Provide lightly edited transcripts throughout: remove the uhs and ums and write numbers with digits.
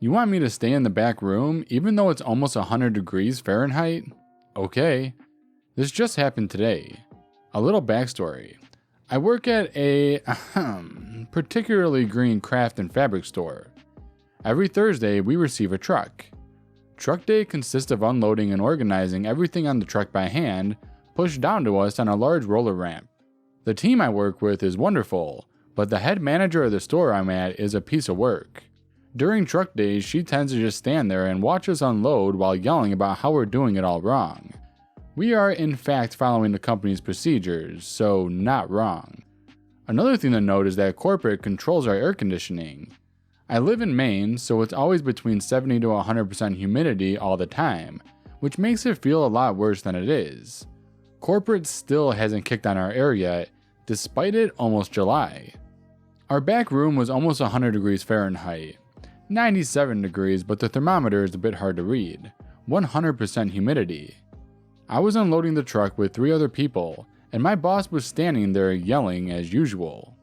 You want me to stay in the back room even though it's almost 100 degrees Fahrenheit? Okay. This just happened today. A little backstory. I work at a particularly green craft and fabric store. Every Thursday we receive a truck. Truck day consists of unloading and organizing everything on the truck by hand, pushed down to us on a large roller ramp. The team I work with is wonderful, but the head manager of the store I'm at is a piece of work. During truck days, she tends to just stand there and watch us unload while yelling about how we're doing it all wrong. We are in fact following the company's procedures, so not wrong. Another thing to note is that corporate controls our air conditioning. I live in Maine, so it's always between 70 to 100% humidity all the time, which makes it feel a lot worse than it is. Corporate still hasn't kicked on our air yet, despite it almost July. Our back room was almost 100 degrees Fahrenheit. 97 degrees, but the thermometer is a bit hard to read. 100% humidity. I was unloading the truck with 3 other people, and my boss was standing there yelling as usual.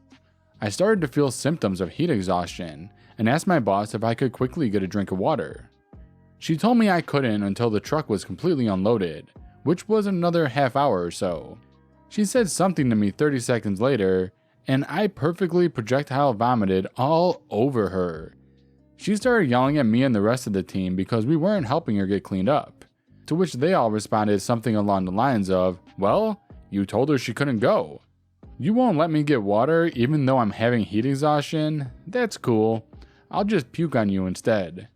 I started to feel symptoms of heat exhaustion and asked my boss if I could quickly get a drink of water. She told me I couldn't until the truck was completely unloaded, which was another half hour or so. She said something to me 30 seconds later, and I perfectly projectile vomited all over her. She started yelling at me and the rest of the team because we weren't helping her get cleaned up, to which they all responded something along the lines of, "Well, you told her she couldn't go. You won't let me get water even though I'm having heat exhaustion? That's cool. I'll just puke on you instead."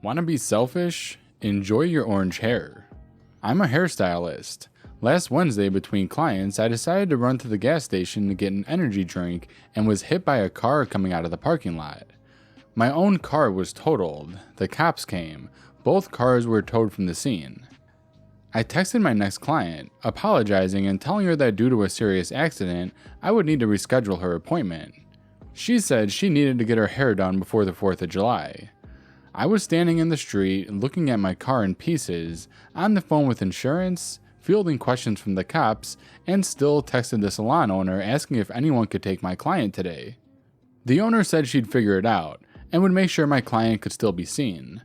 Want to be selfish? Enjoy your orange hair. I'm a hairstylist. Last Wednesday between clients, I decided to run to the gas station to get an energy drink and was hit by a car coming out of the parking lot. My own car was totaled. The cops came. Both cars were towed from the scene. I texted my next client, apologizing and telling her that due to a serious accident, I would need to reschedule her appointment. She said she needed to get her hair done before the 4th of July. I was standing in the street, looking at my car in pieces, on the phone with insurance, fielding questions from the cops, and still texted the salon owner asking if anyone could take my client today. The owner said she'd figure it out, and would make sure my client could still be seen.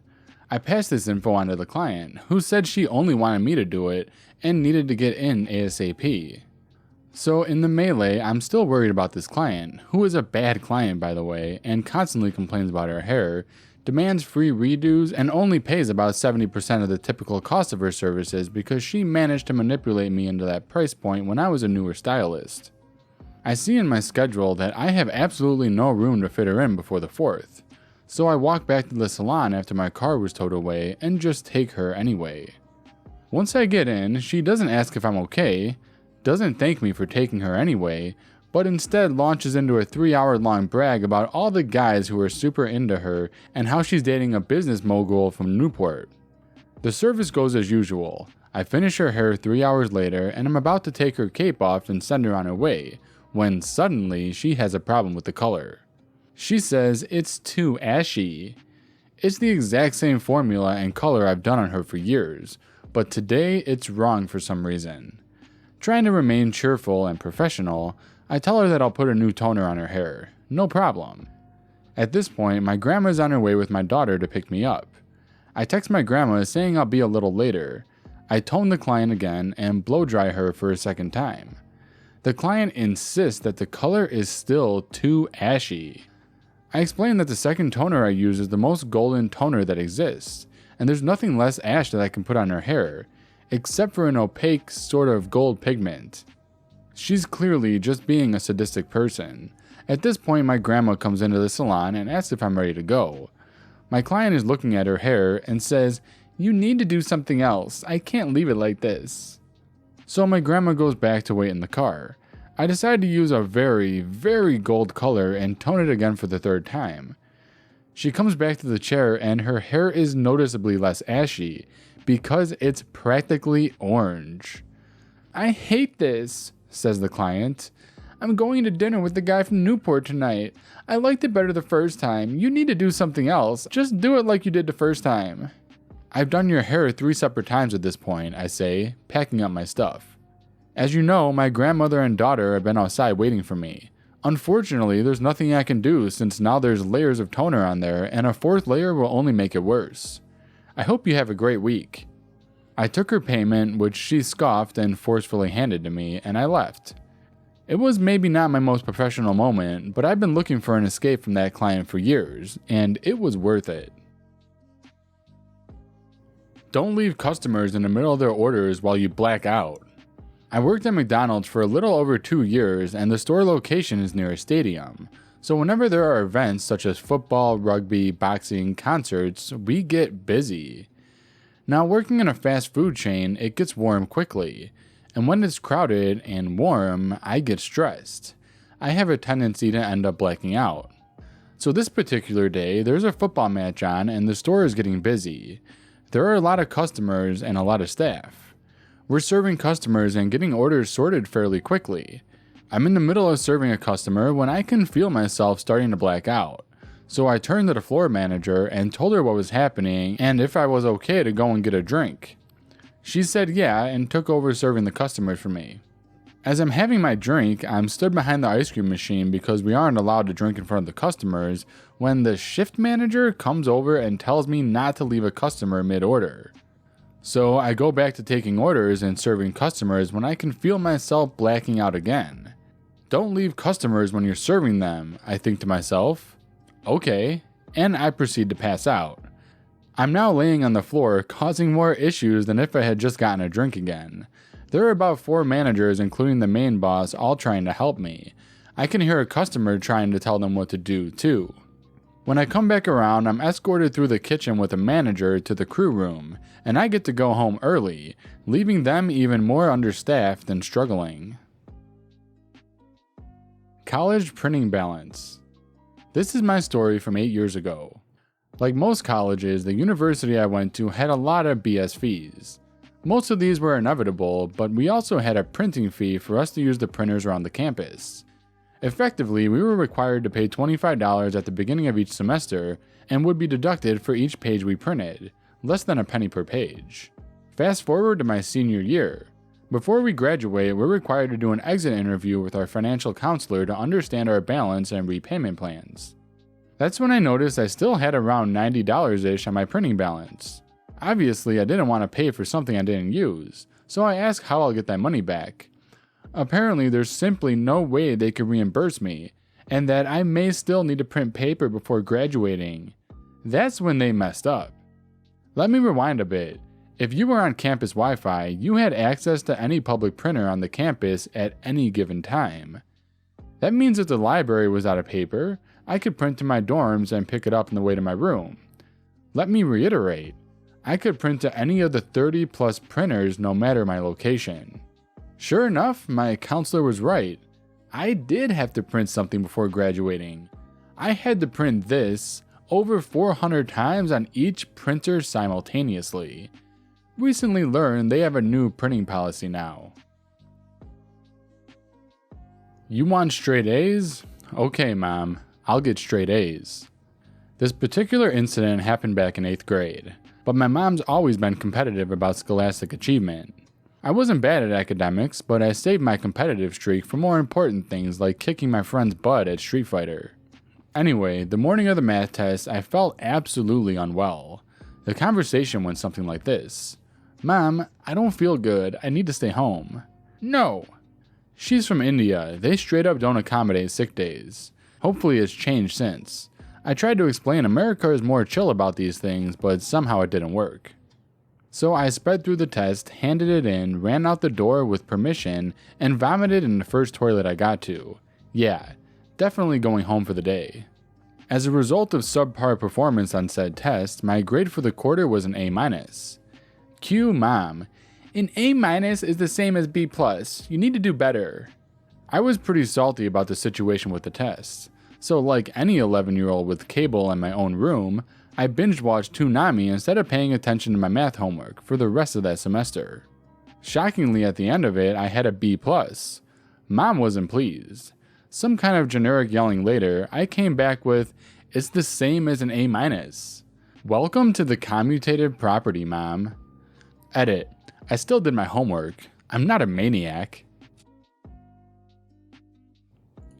I passed this info on to the client, who said she only wanted me to do it, and needed to get in ASAP. So in the melee, I'm still worried about this client, who is a bad client by the way, and constantly complains about her hair, demands free redos, and only pays about 70% of the typical cost of her services because she managed to manipulate me into that price point when I was a newer stylist. I see in my schedule that I have absolutely no room to fit her in before the 4th, so I walk back to the salon after my car was towed away and just take her anyway. Once I get in, she doesn't ask if I'm okay, doesn't thank me for taking her anyway, but instead launches into a 3-hour-long brag about all the guys who are super into her and how she's dating a business mogul from Newport. The service goes as usual. I finish her hair 3 hours later and I'm about to take her cape off and send her on her way, when suddenly she has a problem with the color. She says it's too ashy. It's the exact same formula and color I've done on her for years, but today it's wrong for some reason. Trying to remain cheerful and professional, I tell her that I'll put a new toner on her hair. No problem. At this point, my grandma's on her way with my daughter to pick me up. I text my grandma saying I'll be a little later. I tone the client again and blow dry her for a second time. The client insists that the color is still too ashy. I explain that the second toner I use is the most golden toner that exists, and there's nothing less ash that I can put on her hair, except for an opaque sort of gold pigment. She's clearly just being a sadistic person. At this point, my grandma comes into the salon and asks if I'm ready to go. My client is looking at her hair and says, "You need to do something else. I can't leave it like this." So my grandma goes back to wait in the car. I decide to use a very, very gold color and tone it again for the 3rd time. She comes back to the chair and her hair is noticeably less ashy because it's practically orange. "I hate this," says the client. "I'm going to dinner with the guy from Newport tonight. I liked it better the first time. You need to do something else. Just do it like you did the first time." "I've done your hair 3 separate times at this point," I say, packing up my stuff. As you know, my grandmother and daughter have been outside waiting for me. Unfortunately, there's nothing I can do since now there's layers of toner on there and a fourth layer will only make it worse. I hope you have a great week. I took her payment, which she scoffed and forcefully handed to me, and I left. It was maybe not my most professional moment, but I've been looking for an escape from that client for years, and it was worth it. Don't leave customers in the middle of their orders while you black out. I worked at McDonald's for a little over 2 years, and the store location is near a stadium. So whenever there are events such as football, rugby, boxing, concerts, we get busy. Now working in a fast food chain, it gets warm quickly. And when it's crowded and warm, I get stressed. I have a tendency to end up blacking out. So this particular day, there's a football match on and the store is getting busy. There are a lot of customers and a lot of staff. We're serving customers and getting orders sorted fairly quickly. I'm in the middle of serving a customer when I can feel myself starting to black out. So I turned to the floor manager and told her what was happening and if I was okay to go and get a drink. She said yeah and took over serving the customers for me. As I'm having my drink, I'm stood behind the ice cream machine because we aren't allowed to drink in front of the customers when the shift manager comes over and tells me not to leave a customer mid-order. So I go back to taking orders and serving customers when I can feel myself blacking out again. Don't leave customers when you're serving them, I think to myself. Okay, and I proceed to pass out. I'm now laying on the floor, causing more issues than if I had just gotten a drink again. There are about 4 managers, including the main boss, all trying to help me. I can hear a customer trying to tell them what to do, too. When I come back around, I'm escorted through the kitchen with a manager to the crew room, and I get to go home early, leaving them even more understaffed and struggling. College printing balance. This is my story from 8 years ago. Like most colleges, the university I went to had a lot of BS fees. Most of these were inevitable, but we also had a printing fee for us to use the printers around the campus. Effectively, we were required to pay $25 at the beginning of each semester and would be deducted for each page we printed, less than a penny per page. Fast forward to my senior year. Before we graduate, we're required to do an exit interview with our financial counselor to understand our balance and repayment plans. That's when I noticed I still had around $90-ish on my printing balance. Obviously, I didn't want to pay for something I didn't use, so I asked how I'll get that money back. Apparently, there's simply no way they could reimburse me, and that I may still need to print paper before graduating. That's when they messed up. Let me rewind a bit. If you were on campus Wi-Fi, you had access to any public printer on the campus at any given time. That means if the library was out of paper, I could print to my dorms and pick it up on the way to my room. Let me reiterate, I could print to any of the 30 plus printers no matter my location. Sure enough, my counselor was right. I did have to print something before graduating. I had to print this over 400 times on each printer simultaneously. Recently learned they have a new printing policy now. You want straight A's? Okay, Mom, I'll get straight A's. This particular incident happened back in 8th grade, but my mom's always been competitive about scholastic achievement. I wasn't bad at academics, but I saved my competitive streak for more important things like kicking my friend's butt at Street Fighter. Anyway, the morning of the math test, I felt absolutely unwell. The conversation went something like this. Mom, I don't feel good. I need to stay home. No. She's from India. They straight up don't accommodate sick days. Hopefully it's changed since. I tried to explain America is more chill about these things, but somehow it didn't work. So I sped through the test, handed it in, ran out the door with permission, and vomited in the first toilet I got to. Yeah, definitely going home for the day. As a result of subpar performance on said test, my grade for the quarter was an A-. Cue Mom. An A- is the same as B+. You need to do better. I was pretty salty about the situation with the test. So like any 11-year-old with cable in my own room, I binge-watched Toonami instead of paying attention to my math homework for the rest of that semester. Shockingly, at the end of it, I had a B+. Mom wasn't pleased. Some kind of generic yelling later, I came back with, it's the same as an A-. Welcome to the commutative property, Mom. Edit. I still did my homework. I'm not a maniac.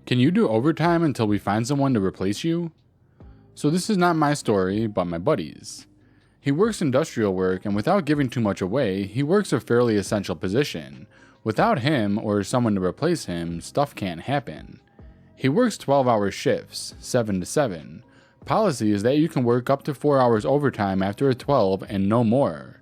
Can you do overtime until we find someone to replace you? So this is not my story, but my buddy's. He works industrial work, and without giving too much away, he works a fairly essential position. Without him or someone to replace him, stuff can't happen. He works 12-hour shifts, 7 to 7. Policy is that you can work up to 4 hours overtime after a 12 and no more.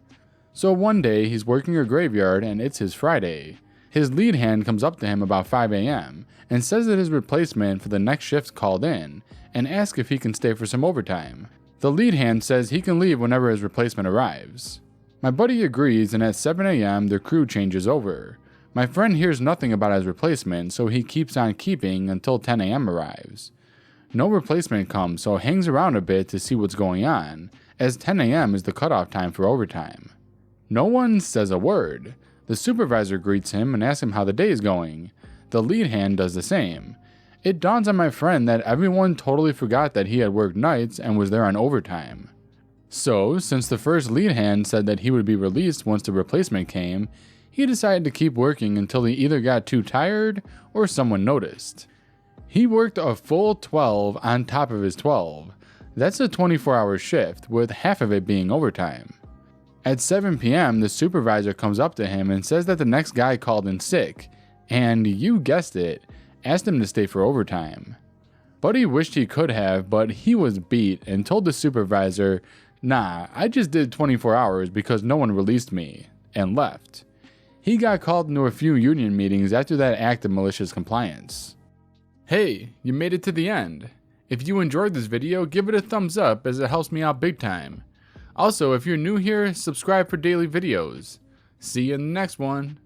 So one day he's working a graveyard and it's his Friday. His lead hand comes up to him about 5 a.m. and says that his replacement for the next shift called in and asks if he can stay for some overtime. The lead hand says he can leave whenever his replacement arrives. My buddy agrees, and at 7 a.m. their crew changes over. My friend hears nothing about his replacement, so he keeps on keeping until 10 a.m. arrives. No replacement comes, so hangs around a bit to see what's going on, as 10 a.m. is the cutoff time for overtime. No one says a word. The supervisor greets him and asks him how the day is going. The lead hand does the same. It dawns on my friend that everyone totally forgot that he had worked nights and was there on overtime. So, since the first lead hand said that he would be released once the replacement came, he decided to keep working until he either got too tired or someone noticed. He worked a full 12 on top of his 12. That's a 24-hour shift, with half of it being overtime. At 7 p.m., the supervisor comes up to him and says that the next guy called in sick, and you guessed it, asked him to stay for overtime. Buddy wished he could have, but he was beat and told the supervisor, "Nah, I just did 24 hours because no one released me," and left. He got called into a few union meetings after that act of malicious compliance. Hey, you made it to the end. If you enjoyed this video, give it a thumbs up as it helps me out big time. Also, if you're new here, subscribe for daily videos. See you in the next one.